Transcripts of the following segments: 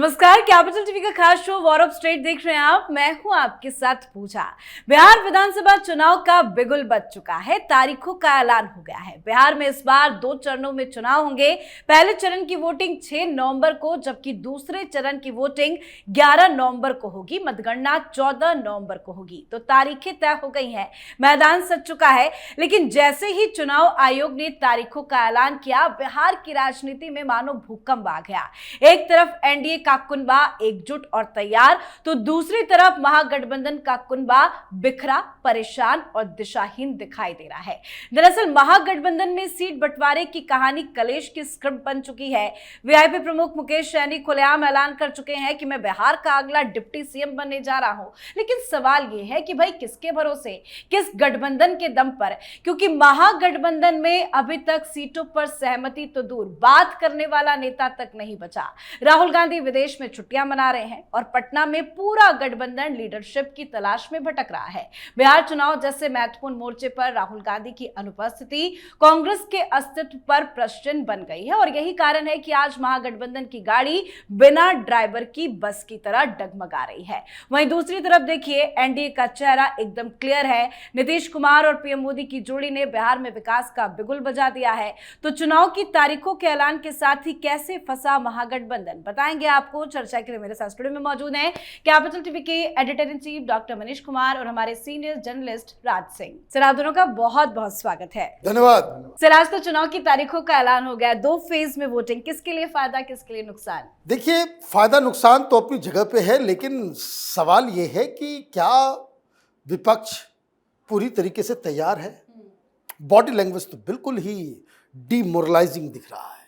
नमस्कार, capital TV का खास शो वॉर ऑफ स्टेट देख रहे हैं आप। मैं हूं आपके साथ पूजा। बिहार विधानसभा चुनाव का बिगुल बज चुका है, तारीखों का ऐलान हो गया है। बिहार में इस बार 2 चरणों में चुनाव होंगे। पहले चरण की वोटिंग 6 नवंबर को, जबकि दूसरे चरण की वोटिंग 11 नवंबर को होगी। मतगणना 14 नवंबर को होगी। तो तारीखें तय हो गई हैं, मैदान सज चुका है। लेकिन जैसे ही चुनाव आयोग ने तारीखों का ऐलान किया, बिहार की राजनीति में मानो भूकंप आ गया। एक तरफ एनडीए का कुनबा एकजुट और तैयार, तो दूसरी तरफ महागठबंधन का कुनबा बिखरा, परेशान और दिशाहीन दिखाई दे रहा है। दरअसल महागठबंधन में सीट बंटवारे की कहानी कलेश की स्क्रिप्ट बन चुकी है। वीआईपी प्रमुख मुकेश सहनी खुलेआम ऐलान कर चुके हैं कि मैं बिहार का अगला डिप्टी सीएम बनने जा रहा हूं। लेकिन सवाल यह है कि भाई किसके भरोसे, किस गठबंधन के दम पर? क्योंकि महागठबंधन में अभी तक सीटों पर सहमति तो दूर, बात करने वाला नेता तक नहीं बचा। राहुल गांधी विदेश में छुट्टियां मना रहे हैं और पटना में पूरा गठबंधन लीडरशिप की तलाश में भटक रहा है। बिहार चुनाव जैसे महत्वपूर्ण मोर्चे पर राहुल गांधी की अनुपस्थिति कांग्रेस के अस्तित्व पर प्रश्न बन गई है और यही कारण है कि आज महागठबंधन की गाड़ी बिना ड्राइवर की बस की तरह डगमगा रही है। वहीं दूसरी तरफ देखिए, एनडीए का चेहरा एकदम क्लियर है। नीतीश कुमार और पीएम मोदी की जोड़ी ने बिहार में विकास का बिगुल बजा दिया है। तो चुनाव की तारीखों के ऐलान के साथ ही कैसे फंसा महागठबंधन, बताएंगे आपको। चर्चा के लिए मेरे साथ स्टूडियो में मौजूद हैं कैपिटल टीवी के editor in chief doctor Manish Kumar और हमारे senior journalist Raj Singh. Sir, आप दोनों का बहुत बहुत स्वागत है। धन्यवाद। सर, आज तो चुनाव की तारीखों का ऐलान हो गया, 2 फेज में वोटिंग। किसके लिए फायदा, किसके लिए नुकसान? देखिए, फायदा नुकसान तो अपनी जगह पे है, लेकिन सवाल ये है कि क्या विपक्ष पूरी तरीके से तैयार है? बॉडी लैंग्वेज तो बिल्कुल ही डिमोरलाइजिंग दिख रहा है।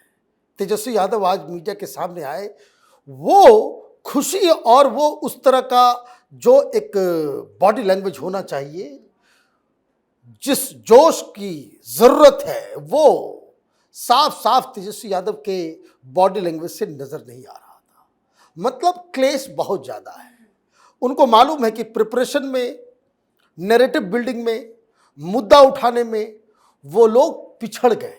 तेजस्वी यादव आज मीडिया के सामने आए, वो खुशी और वो उस तरह का जो एक बॉडी लैंग्वेज होना चाहिए, जिस जोश की जरूरत है, वो साफ साफ तेजस्वी यादव के बॉडी लैंग्वेज से नजर नहीं आ रहा था। मतलब क्लेश बहुत ज्यादा है। उनको मालूम है कि प्रिपरेशन में, नैरेटिव बिल्डिंग में, मुद्दा उठाने में वो लोग पिछड़ गए।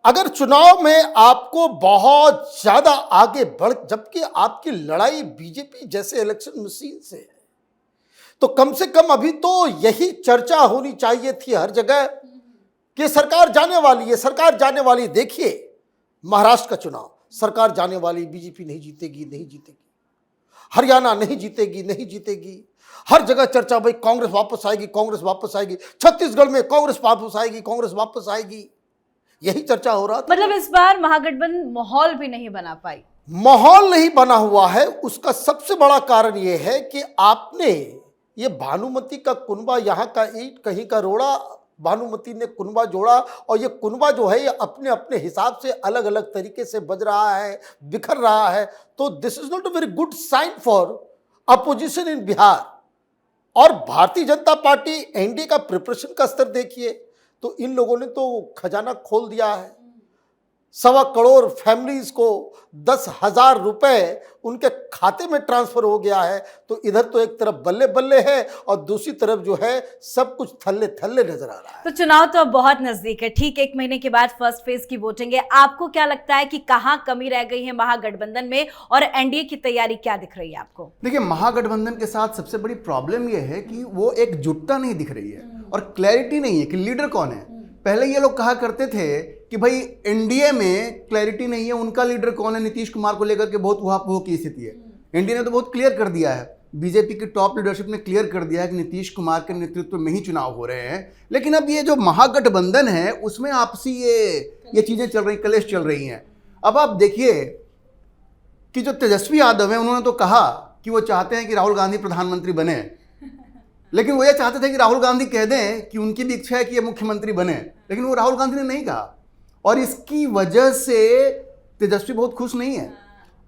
अगर चुनाव में आपको बहुत ज्यादा आगे बढ़, जबकि आपकी लड़ाई बीजेपी जैसे इलेक्शन मशीन से है, तो कम से कम अभी तो यही चर्चा होनी चाहिए थी हर जगह कि सरकार जाने वाली है, सरकार जाने वाली। देखिए, महाराष्ट्र का चुनाव, सरकार जाने वाली, बीजेपी नहीं जीतेगी, नहीं जीतेगी। हरियाणा नहीं जीतेगी, नहीं जीतेगी। हर जगह चर्चा, भाई कांग्रेस वापस आएगी, कांग्रेस वापस आएगी। छत्तीसगढ़ में कांग्रेस वापस आएगी, कांग्रेस वापस आएगी। यही चर्चा हो रहा था। मतलब इस बार महागठबंधन माहौल भी नहीं बना पाई। माहौल नहीं बना हुआ है। उसका सबसे बड़ा कारण यह है कि आपने ये भानुमति का कुनबा, यहाँ का ईंट कहीं का रोड़ा, भानुमति ने कुनबा जोड़ा, और ये कुनबा जो है ये अपने अपने हिसाब से अलग अलग तरीके से बज रहा है, बिखर रहा है। तो this is not a very good sign for opposition in Bihar. और भारतीय जनता पार्टी, एनडीए का प्रिपरेशन का स्तर देखिए, तो इन लोगों ने तो खजाना खोल दिया है। 1.25 करोड़ फैमिलीज को 10,000 रुपए उनके खाते में ट्रांसफर हो गया है। तो इधर तो एक तरफ बल्ले बल्ले है और दूसरी तरफ जो है सब कुछ थल्ले थल्ले नजर आ रहा है। तो चुनाव तो अब बहुत नजदीक है, ठीक 1 महीने के बाद फर्स्ट फेज की वोटिंग है। आपको क्या लगता है कि कहां कमी रह गई है महागठबंधन में, और एनडीए की तैयारी क्या दिख रही है आपको? देखिए, महागठबंधन के साथ सबसे बड़ी प्रॉब्लम यह है कि वो एकजुटता नहीं दिख रही है और क्लैरिटी नहीं है कि लीडर कौन है। पहले ये लोग कहा करते थे कि भाई एनडीए में क्लैरिटी नहीं है, उनका लीडर कौन है। नीतीश कुमार को लेकर के बहुत उहापोह की स्थिति है। एनडीए ने तो बहुत क्लियर कर दिया है, बीजेपी की टॉप लीडरशिप ने क्लियर कर दिया है कि नीतीश कुमार के नेतृत्व में ही चुनाव हो रहे हैं। लेकिन अब ये जो महागठबंधन है उसमें आपसी ये चीजें चल रही, क्लेश चल रही हैं। अब आप देखिए कि जो तेजस्वी यादव है, उन्होंने तो कहा कि वो चाहते हैं कि राहुल गांधी प्रधानमंत्री बने, लेकिन वो ये चाहते थे कि राहुल गांधी कह दें कि उनकी भी इच्छा है कि ये मुख्यमंत्री बने, लेकिन वो राहुल गांधी ने नहीं कहा। और इसकी वजह से तेजस्वी बहुत खुश नहीं है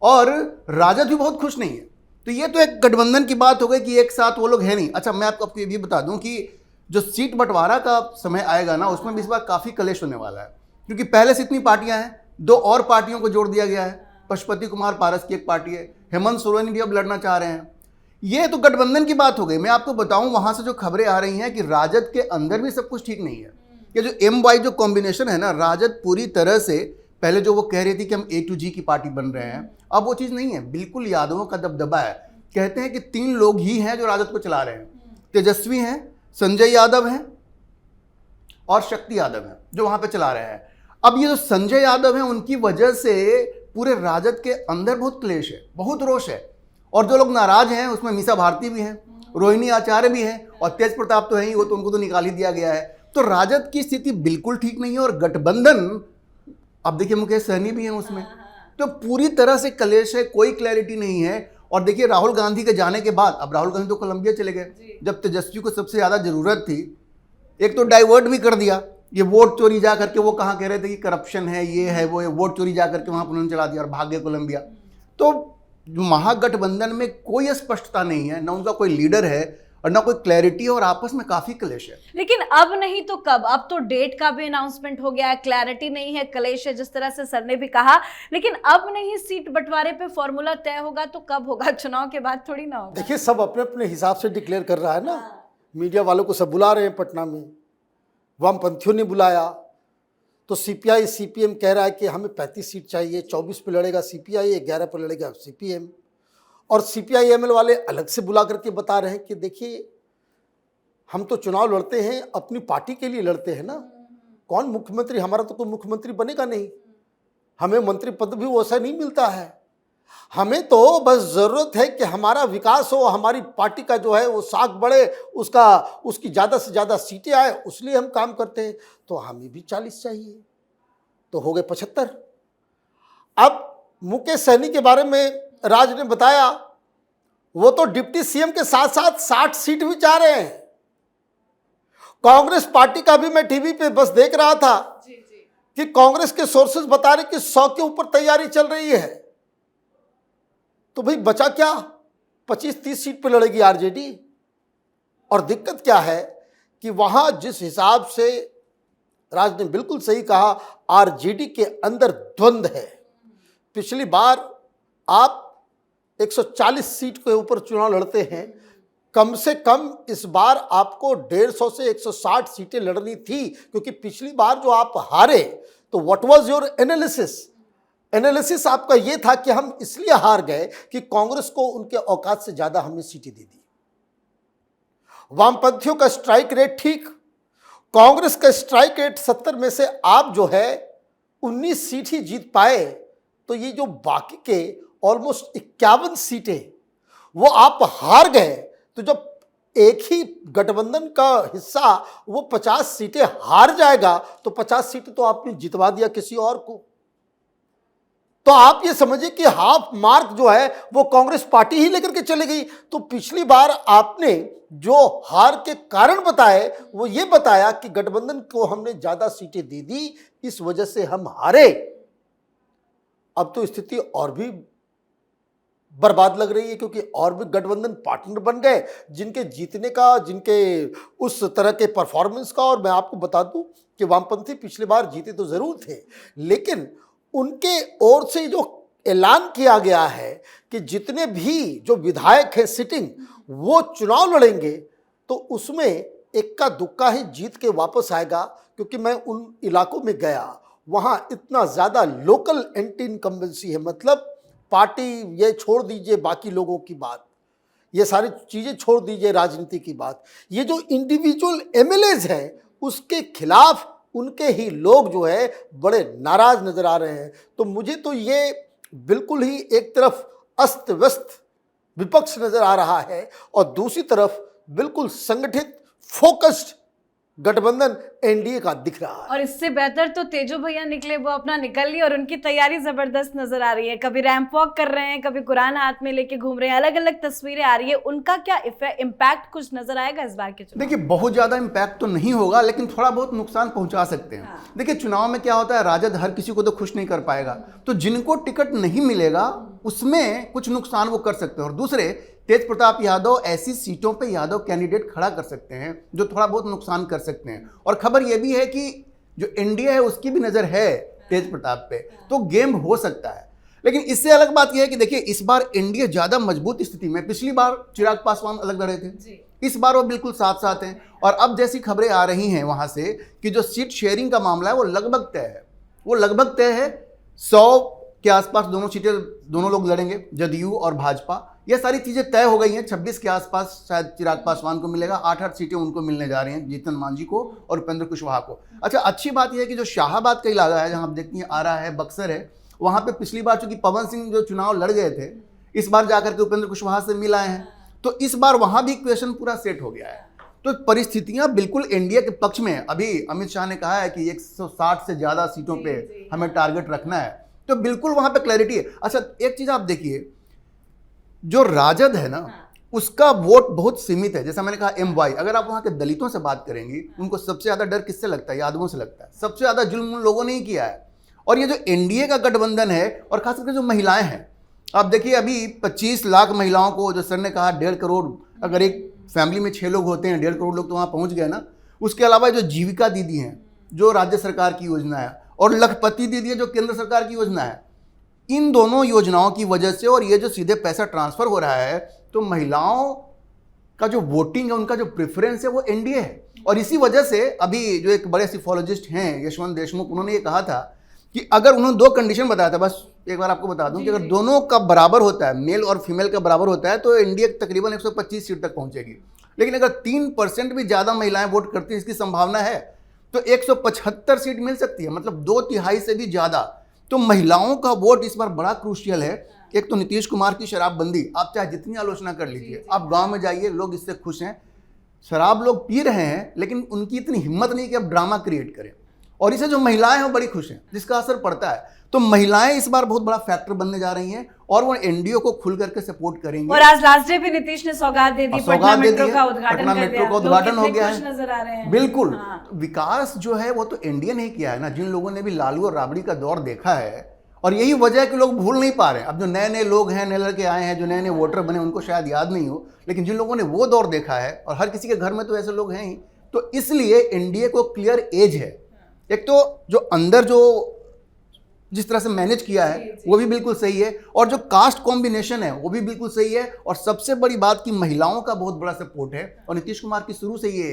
और राजद भी बहुत खुश नहीं है। तो ये तो एक गठबंधन की बात हो गई कि एक साथ वो लोग है नहीं। अच्छा, मैं आपको ये भी बता दूं कि जो सीट बंटवारा का समय आएगा ना, उसमें भी इस बार काफ़ी कलेश होने वाला है, क्योंकि पहले से इतनी पार्टियां हैं, 2 और पार्टियों को जोड़ दिया गया है। पशुपति कुमार पारस की एक पार्टी है, हेमंत सोरेन भी अब लड़ना चाह रहे हैं। ये तो गठबंधन की बात हो गई। मैं आपको बताऊं, वहां से जो खबरें आ रही हैं कि राजद के अंदर भी सब कुछ ठीक नहीं है। ये जो MY जो कॉम्बिनेशन है ना, राजद पूरी तरह से पहले जो वो कह रही थी कि हम A to G की पार्टी बन रहे हैं, अब वो चीज़ नहीं है। बिल्कुल यादवों का दबदबा है। कहते हैं कि 3 लोग ही हैं जो राजद को चला रहे हैं, तेजस्वी हैं, संजय यादव हैं और शक्ति यादव हैं जो वहाँ पे चला रहे हैं। अब ये जो संजय यादव हैं, उनकी वजह से पूरे राजद के अंदर बहुत क्लेश है, बहुत रोष है, और जो लोग नाराज हैं उसमें मीसा भारती भी हैं, रोहिणी आचार्य भी हैं, और तेज प्रताप तो है ही, वो तो उनको तो निकाल ही दिया गया है। तो राजद की स्थिति बिल्कुल ठीक नहीं है, और गठबंधन, अब देखिए मुकेश सहनी भी हैं उसमें, तो पूरी तरह से क्लेश है, कोई क्लैरिटी नहीं है। और देखिए राहुल गांधी के जाने के बाद, अब राहुल गांधी तो कोलंबिया चले गए, जब तेजस्वी को सबसे ज़्यादा ज़रूरत थी, एक तो डाइवर्ट भी कर दिया, ये वोट चोरी जा करके, वो कहाँ कह रहे थे कि करप्शन है, ये है वो है, वोट चोरी जा करके वहाँ पर उन्होंने चला दिया और भाग गए कोलंबिया। तो महागठबंधन में कोई स्पष्टता नहीं है, ना उनका कोई लीडर है और ना कोई क्लैरिटी, और आपस में काफी क्लेश है। लेकिन अब नहीं तो कब? अब तो डेट का भी अनाउंसमेंट हो गया है, क्लैरिटी नहीं है, क्लेश है, जिस तरह से सर ने भी कहा। लेकिन अब नहीं सीट बंटवारे पे फॉर्मूला तय होगा तो कब होगा? चुनाव के बाद थोड़ी ना होगा। देखिए सब अपने अपने हिसाब से डिक्लेयर कर रहा है ना। मीडिया वालों को सब बुला रहे हैं, पटना में वामपंथियों ने बुलाया, तो CPI CPM कह रहा है कि हमें 35 सीट चाहिए, 24 पे लड़ेगा CPI, 11 पे लड़ेगा CPM। और CPI ML वाले अलग से बुला करके बता रहे हैं कि देखिए हम तो चुनाव लड़ते हैं, अपनी पार्टी के लिए लड़ते हैं ना, कौन मुख्यमंत्री, हमारा तो कोई मुख्यमंत्री बनेगा नहीं, हमें मंत्री पद भी वैसा नहीं मिलता है, हमें तो बस ज़रूरत है कि हमारा विकास हो, हमारी पार्टी का जो है वो साख बढ़े, उसकी ज़्यादा से ज़्यादा सीटें आए, उसलिए हम काम करते हैं। तो हमें भी 40 चाहिए, तो हो गए 75। अब मुकेश सहनी के बारे में राज ने बताया, वो तो डिप्टी CM के साथ साथ 60 सीट भी चाह रहे हैं। कांग्रेस पार्टी का भी मैं टीवी पे बस देख रहा था कि कांग्रेस के सोर्सेज बता रहे कि 100 के ऊपर तैयारी चल रही है। तो भाई बचा क्या? 25-30 सीट पे लड़ेगी RJD। और दिक्कत क्या है कि वहां जिस हिसाब से राज ने बिल्कुल सही कहा, RJD के अंदर द्वंद्व है। पिछली बार आप 140 सीट के ऊपर चुनाव लड़ते हैं, कम से कम इस बार आपको 150 से 160 सीटें लड़नी थी, क्योंकि पिछली बार जो आप हारे, तो व्हाट वाज योर एनालिसिस आपका ये था कि हम इसलिए हार गए कि कांग्रेस को उनके औकात से ज्यादा हमने सीटें दे दी। वामपंथियों का स्ट्राइक रेट ठीक, कांग्रेस का स्ट्राइक रेट 70 में से आप जो है 19 सीट ही जीत पाए। तो ये जो बाकी के ऑलमोस्ट 51 सीटें वो आप हार गए। तो जब एक ही गठबंधन का हिस्सा वो 50 सीटें हार जाएगा, तो 50 सीटें तो आपने जितवा दिया किसी और को। तो आप ये समझिए कि हाफ मार्क जो है वो कांग्रेस पार्टी ही लेकर के चली गई। तो पिछली बार आपने जो हार के कारण बताए, वो ये बताया कि गठबंधन को हमने ज्यादा सीटें दे दी, इस वजह से हम हारे। अब तो स्थिति और भी बर्बाद लग रही है, क्योंकि और भी गठबंधन पार्टनर बन गए जिनके जीतने का, जिनके उस तरह के परफॉर्मेंस का। और मैं आपको बता दूं कि वामपंथी पिछली बार जीते तो जरूर थे, लेकिन उनके ओर से जो ऐलान किया गया है कि जितने भी जो विधायक हैं सिटिंग, वो चुनाव लड़ेंगे, तो उसमें इक्का दुक्का ही जीत के वापस आएगा। क्योंकि मैं उन इलाकों में गया, वहाँ इतना ज़्यादा लोकल एंटी इनकम्बेंसी है। मतलब पार्टी ये छोड़ दीजिए, बाकी लोगों की बात, ये सारी चीज़ें छोड़ दीजिए, राजनीति की बात, ये जो इंडिविजुअल MLAs हैं उसके खिलाफ उनके ही लोग जो है बड़े नाराज नजर आ रहे हैं। तो मुझे तो ये बिल्कुल ही एक तरफ अस्त व्यस्त विपक्ष नजर आ रहा है, और दूसरी तरफ बिल्कुल संगठित फोकस्ड गठबंधन NDA का दिख रहा है। और इससे बेहतर तो तेजो भैया निकले, वो अपना निकल लिए, और उनकी तैयारी जबरदस्त नजर आ रही है। कभी रैंप वॉक कर रहे हैं, कभी कुरान हाथ में लेके घूम रहे हैं, अलग अलग तस्वीरें आ रही है। उनका क्या इम्पैक्ट कुछ नजर आएगा इस बार के चुनाव? देखिए बहुत ज्यादा इम्पैक्ट तो नहीं होगा, लेकिन थोड़ा बहुत नुकसान पहुंचा सकते हैं। देखिए चुनाव में क्या होता है, राजद हर किसी को तो खुश नहीं कर पाएगा, तो जिनको टिकट नहीं मिलेगा उसमें कुछ नुकसान वो कर सकते हैं। और दूसरे, तेज प्रताप यादव ऐसी सीटों पे यादव कैंडिडेट खड़ा कर सकते हैं जो थोड़ा बहुत नुकसान कर सकते हैं। और खबर यह भी है कि जो NDA है उसकी भी नजर है तेज प्रताप पे, तो गेम हो सकता है। लेकिन इससे अलग बात यह है कि देखिए इस बार NDA ज्यादा मजबूत स्थिति में, पिछली बार चिराग पासवान अलग लड़े थे, इस बार वो बिल्कुल साथ साथ हैं। और अब जैसी खबरें आ रही हैं वहां से कि जो सीट शेयरिंग का मामला है वो लगभग तय है, 100 के आसपास दोनों सीटें दोनों लोग लड़ेंगे, जदयू और भाजपा। ये सारी चीजें तय हो गई हैं। 26 के आसपास शायद चिराग पासवान को मिलेगा, 8-8 सीटें उनको मिलने जा रही हैं, जीतन मांझी को और उपेंद्र कुशवाहा को। अच्छा, अच्छी बात यह है कि जो शाहाबाद का इलाका है, जहां आप देखती हैं आरा है, बक्सर है, वहां पे पिछली बार चूंकि पवन सिंह जो चुनाव लड़ गए थे, इस बार जाकर के उपेंद्र कुशवाहा से मिल आए हैं, तो इस बार वहां भी इक्वेशन पूरा सेट हो गया है। तो परिस्थितियां बिल्कुल एनडीए के पक्ष में हैं। अभी अमित शाह ने कहा है कि 160 से ज्यादा सीटों पे हमें टारगेट रखना है, तो बिल्कुल वहां पे क्लैरिटी है। अच्छा, एक चीज आप देखिए, जो राजद है ना, उसका वोट बहुत सीमित है। जैसा मैंने कहा MY, अगर आप वहां के दलितों से बात करेंगी, उनको सबसे ज्यादा डर किससे लगता है? यादवों से लगता है। सबसे ज्यादा जुल्म उन लोगों ने ही किया है। और ये जो एनडीए का गठबंधन है, और खास करके जो महिलाएं हैं, आप देखिए अभी 25 लाख महिलाओं को, जो सर ने कहा 1.5 करोड़, अगर एक फैमिली में 6 लोग होते हैं, 1.5 करोड़ लोग तो वहां पहुंच गए ना। उसके अलावा जो जीविका दीदी हैं, जो राज्य सरकार की योजना है, और लखपति दीदी है जो केंद्र सरकार की योजना है, इन दोनों योजनाओं की वजह से, और ये जो सीधे पैसा ट्रांसफर हो रहा है, तो महिलाओं का जो वोटिंग है, उनका जो प्रेफरेंस है, वो एनडीए है। और इसी वजह से अभी जो एक बड़े सिफोलॉजिस्ट हैं यशवंत देशमुख, उन्होंने ये कहा था कि अगर उन्होंने 2 कंडीशन बताया था, बस एक बार आपको बता दूं कि अगर दोनों का बराबर होता है, मेल और फीमेल का बराबर होता है, तो एनडीए तकरीबन 125 सीट तक पहुंचेगी। लेकिन अगर 3% भी ज्यादा महिलाएं वोट करती हैं, इसकी संभावना है, तो 175 सीट मिल सकती है, मतलब 2/3 से भी ज्यादा। तो महिलाओं का वोट इस बार बड़ा क्रूशियल है। एक तो नीतीश कुमार की शराबबंदी, आप चाहे जितनी आलोचना कर लीजिए, आप गांव में जाइए, लोग इससे खुश हैं। शराब लोग पी रहे हैं, लेकिन उनकी इतनी हिम्मत नहीं कि अब ड्रामा क्रिएट करें, और इससे जो महिलाएं हैं वो बड़ी खुश हैं, जिसका असर पड़ता है। तो महिलाएं इस बार बहुत बड़ा फैक्टर बनने जा रही हैं, और वो एनडीए को खुल करके सपोर्ट करेंगे। और आज लास्ट डे भी नीतीश ने सौगात दे दी, पटना मेट्रो का उद्घाटन पटना कर मेट्रो दिया। का उद्घाटन हो गया लोग नजर आ रहे है। हैं। बिल्कुल, हाँ। विकास जो है वो तो एनडीए ने किया है ना। जिन लोगों ने भी लालू और राबड़ी का दौर देखा है, और यही वजह है कि लोग भूल नहीं पा रहे हैं। अब जो नए नए लोग हैं, नए लड़के आए हैं, जो नए नए वोटर बने, उनको शायद याद नहीं हो, लेकिन जिन लोगों ने वो दौर देखा है, और हर किसी के घर में तो ऐसे लोग हैं ही, तो इसलिए एनडीए को क्लियर एज है। एक तो जो अंदर जो जिस तरह से मैनेज किया है वो भी बिल्कुल सही है, और जो कास्ट कॉम्बिनेशन है वो भी बिल्कुल सही है, और सबसे बड़ी बात कि महिलाओं का बहुत बड़ा सपोर्ट है। और नीतीश कुमार की शुरू से ये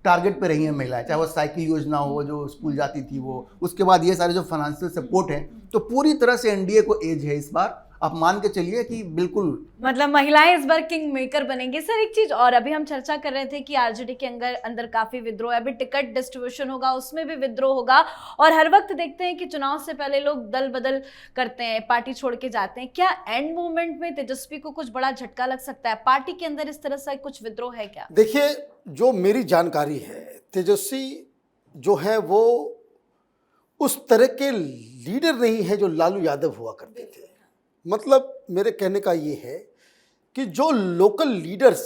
टारगेट पे रही हैं महिलाएं, चाहे वो साइकिल योजना हो, जो स्कूल जाती थी वो, उसके बाद ये सारे जो फाइनेंशियल सपोर्ट है, तो पूरी तरह से एनडीए को एज है इस बार। आप मान के चलिए कि बिल्कुल, मतलब महिलाएं इस बार किंग मेकर बनेंगी। सर एक चीज और, अभी हम चर्चा कर रहे थे कि आरजेडी के अंदर काफी विद्रोह है, अभी टिकट डिस्ट्रीब्यूशन होगा, उसमें भी विद्रोह होगा, और हर वक्त देखते हैं कि चुनाव से पहले लोग दल बदल करते हैं, पार्टी छोड़ के जाते हैं। क्या एंड मोमेंट में तेजस्वी को कुछ बड़ा झटका लग सकता है? पार्टी के अंदर इस तरह से कुछ विद्रोह है क्या? देखिए, जो मेरी जानकारी है, तेजस्वी जो है वो उस तरह के लीडर नहीं है जो लालू यादव हुआ करते थे। मतलब मेरे कहने का ये है कि जो लोकल लीडर्स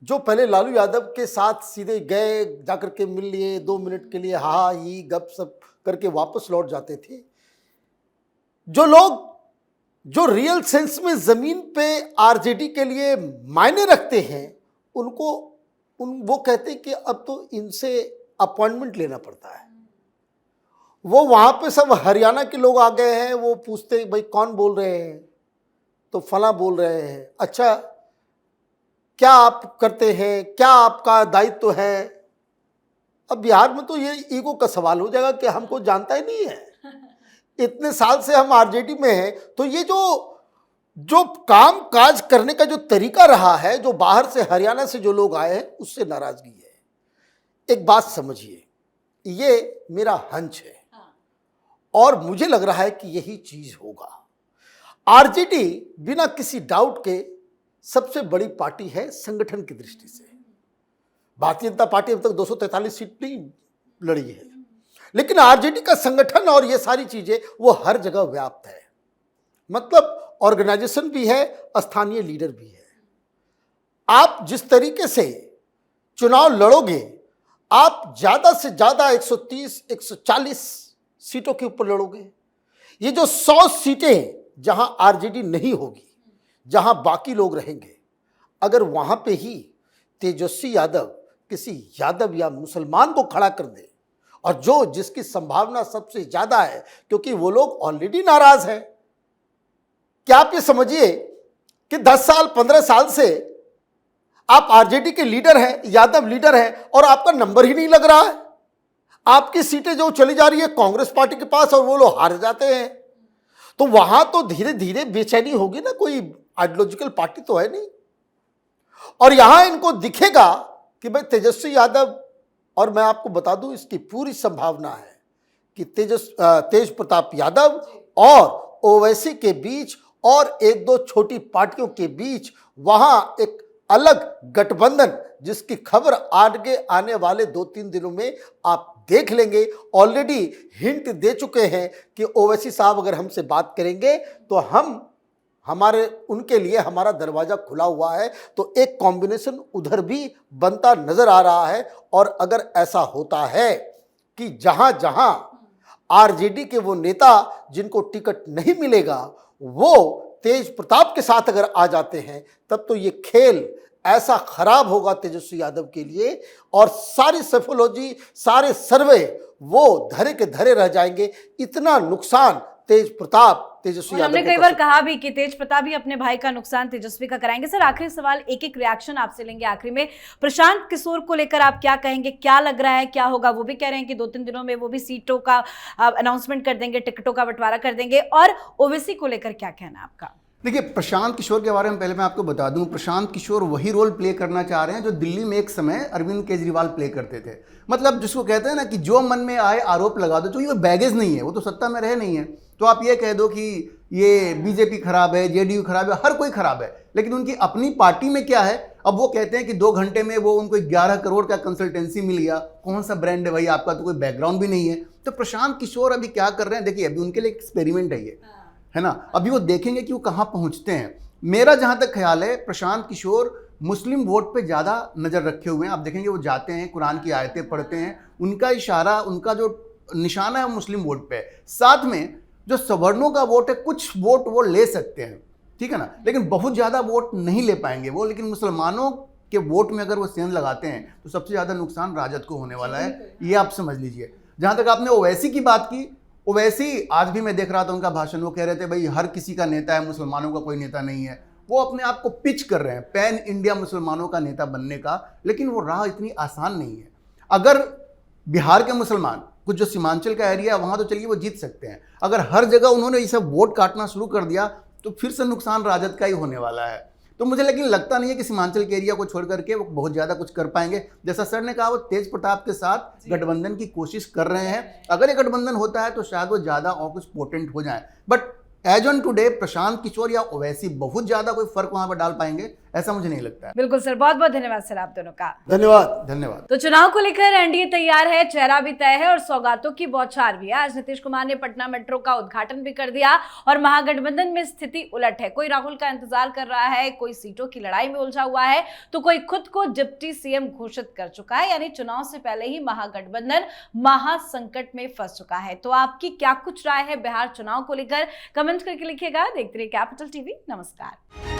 जो पहले लालू यादव के साथ सीधे गए, जाकर के मिल लिए, 2 मिनट के लिए हा ही गप सप करके वापस लौट जाते थे, जो लोग जो रियल सेंस में जमीन पे आरजेडी के लिए मायने रखते हैं, उनको वो कहते हैं कि अब तो इनसे अपॉइंटमेंट लेना पड़ता है। वो वहाँ पे सब हरियाणा के लोग आ गए हैं, वो पूछते हैं भाई कौन बोल रहे हैं, तो फला बोल रहे हैं। अच्छा, क्या आप करते हैं, क्या आपका दायित्व है? अब बिहार में तो ये ईगो का सवाल हो जाएगा कि हमको जानता ही नहीं है, इतने साल से हम आरजेडी में हैं। तो ये जो काम काज करने का जो तरीका रहा है, जो बाहर से हरियाणा से जो लोग आए हैं, उससे नाराजगी है। एक बात समझिए, ये मेरा हंच है और मुझे लग रहा है कि यही चीज होगा। आरजेडी बिना किसी डाउट के सबसे बड़ी पार्टी है संगठन की दृष्टि से। भारतीय जनता पार्टी अब तक 243 सीट नहीं लड़ी है, लेकिन आरजेडी का संगठन और ये सारी चीजें वो हर जगह व्याप्त है। मतलब ऑर्गेनाइजेशन भी है, स्थानीय लीडर भी है। आप जिस तरीके से चुनाव लड़ोगे, आप ज्यादा से ज्यादा 130-140 सीटों के ऊपर लड़ोगे। ये जो 100 सीटें जहां आरजेडी नहीं होगी, जहां बाकी लोग रहेंगे, अगर वहां पे ही तेजस्वी यादव किसी यादव या मुसलमान को खड़ा कर दे, और जो जिसकी संभावना सबसे ज्यादा है, क्योंकि वो लोग ऑलरेडी नाराज हैं। क्या आप ये समझिए कि 10 साल 15 साल से आप आरजेडी के लीडर हैं, यादव लीडर हैं, और आपका नंबर ही नहीं लग रहा है। आपकी सीटें जो चली जा रही है कांग्रेस पार्टी के पास, और वो लोग हार जाते हैं। तो वहां तो धीरे धीरे बेचैनी होगी ना, कोई आइडियोलॉजिकल पार्टी तो है नहीं। और यहां इनको दिखेगा कि भाई तेजस्वी यादव, और मैं आपको बता दूं इसकी पूरी संभावना है कि तेज प्रताप यादव और ओवैसी के बीच और एक दो छोटी पार्टियों के बीच वहां एक अलग गठबंधन, जिसकी खबर आगे आने वाले 2-3 दिनों में आप देख लेंगे। ऑलरेडी हिंट दे चुके हैं कि ओवैसी साहब अगर हमसे बात करेंगे तो उनके लिए हमारा दरवाजा खुला हुआ है। तो एक कॉम्बिनेशन उधर भी बनता नजर आ रहा है। और अगर ऐसा होता है कि जहां जहां आरजेडी के वो नेता जिनको टिकट नहीं मिलेगा वो तेज प्रताप के साथ अगर आ जाते हैं, तब तो ये खेल ऐसा खराब होगा तेजस्वी यादव के लिए, और सारी सेफोलॉजी, सारे सर्वे वो धरे के धरे रह जाएंगे। इतना नुकसान तेजस्वी यादव हमने कई बार कहा भी कि तेज प्रताप ही अपने भाई का नुकसान तेजस्वी का कराएंगे। सर, आखिरी सवाल, एक एक रिएक्शन आपसे लेंगे आखिरी में। प्रशांत किशोर को लेकर आप क्या कहेंगे, क्या लग रहा है, क्या होगा? वो भी कह रहे हैं कि 2-3 दिनों में वो भी सीटों का अनाउंसमेंट कर देंगे, टिकटों का बंटवारा कर देंगे। और ओवैसी को लेकर क्या कहना है आपका? देखिए, प्रशांत किशोर के बारे में पहले मैं आपको बता दूं, प्रशांत किशोर वही रोल प्ले करना चाह रहे हैं जो दिल्ली में एक समय अरविंद केजरीवाल प्ले करते थे। मतलब जिसको कहते हैं ना कि जो मन में आए आरोप लगा दो। तो ये बैगेज नहीं है, वो तो सत्ता में रहे नहीं है। तो आप ये कह दो कि ये बीजेपी खराब है, जेडीयू खराब है, हर कोई खराब है, लेकिन उनकी अपनी पार्टी में क्या है? अब वो कहते हैं कि 2 घंटे में वो उनको 11 करोड़ का कंसल्टेंसी मिल गया। कौन सा ब्रांड है भाई? आपका तो कोई बैकग्राउंड भी नहीं है। तो प्रशांत किशोर अभी क्या कर रहे हैं? देखिए, अभी उनके लिए एक्सपेरिमेंट है ये, है ना। अभी वो देखेंगे कि वो कहाँ पहुंचते हैं। मेरा जहां तक ख्याल है, प्रशांत किशोर मुस्लिम वोट पे ज़्यादा नज़र रखे हुए हैं। आप देखेंगे वो जाते हैं, कुरान की आयतें पढ़ते हैं, उनका इशारा, उनका जो निशाना है मुस्लिम वोट पे। साथ में जो सवर्णों का वोट है, कुछ वोट वो ले सकते हैं, ठीक है ना, लेकिन बहुत ज़्यादा वोट नहीं ले पाएंगे वो। लेकिन मुसलमानों के वोट में अगर वो सेंध लगाते हैं तो सबसे ज़्यादा नुकसान राजद को होने वाला है, ये आप समझ लीजिए। जहाँ तक आपने ओवैसी की बात की, ओवैसी आज भी मैं देख रहा था उनका भाषण, वो कह रहे थे भाई हर किसी का नेता है, मुसलमानों का कोई नेता नहीं है। वो अपने आप को पिच कर रहे हैं पैन इंडिया मुसलमानों का नेता बनने का, लेकिन वो राह इतनी आसान नहीं है। अगर बिहार के मुसलमान, कुछ जो सीमांचल का एरिया है वहाँ तो चलिए वो जीत सकते हैं, अगर हर जगह उन्होंने ये सब वोट काटना शुरू कर दिया तो फिर से नुकसान राजद का ही होने वाला है। तो मुझे लेकिन लगता नहीं है कि सीमांचल के एरिया को छोड़ करके वो बहुत ज़्यादा कुछ कर पाएंगे। जैसा सर ने कहा, वो तेज प्रताप के साथ गठबंधन की कोशिश कर रहे हैं। अगर ये गठबंधन होता है तो शायद वो ज़्यादा और कुछ पोटेंट हो जाए। But as on today Prashant Kishor या ओवैसी बहुत ज़्यादा कोई फर्क वहां पर डाल पाएंगे, ऐसा मुझे नहीं लगता है। बिल्कुल सर, बहुत बहुत धन्यवाद सर आप दोनों का। धन्यवाद। तो चुनाव को लेकर एनडीए तैयार है, चेहरा भी तय है और सौगातों की बौछार भी है। आज नीतीश कुमार ने पटना मेट्रो का उद्घाटन भी कर दिया और महागठबंधन में स्थिति उलट है। कोई राहुल का इंतजार कर रहा है, कोई सीटों की लड़ाई में उलझा हुआ है, तो कोई खुद को डिप्टी सीएम घोषित कर चुका है। यानी चुनाव से पहले ही महागठबंधन महासंकट में फंस चुका है। तो आपकी क्या कुछ राय है बिहार चुनाव को लेकर? कमेंट करके लिखिएगा। देखते रहिए कैपिटल टीवी। नमस्कार।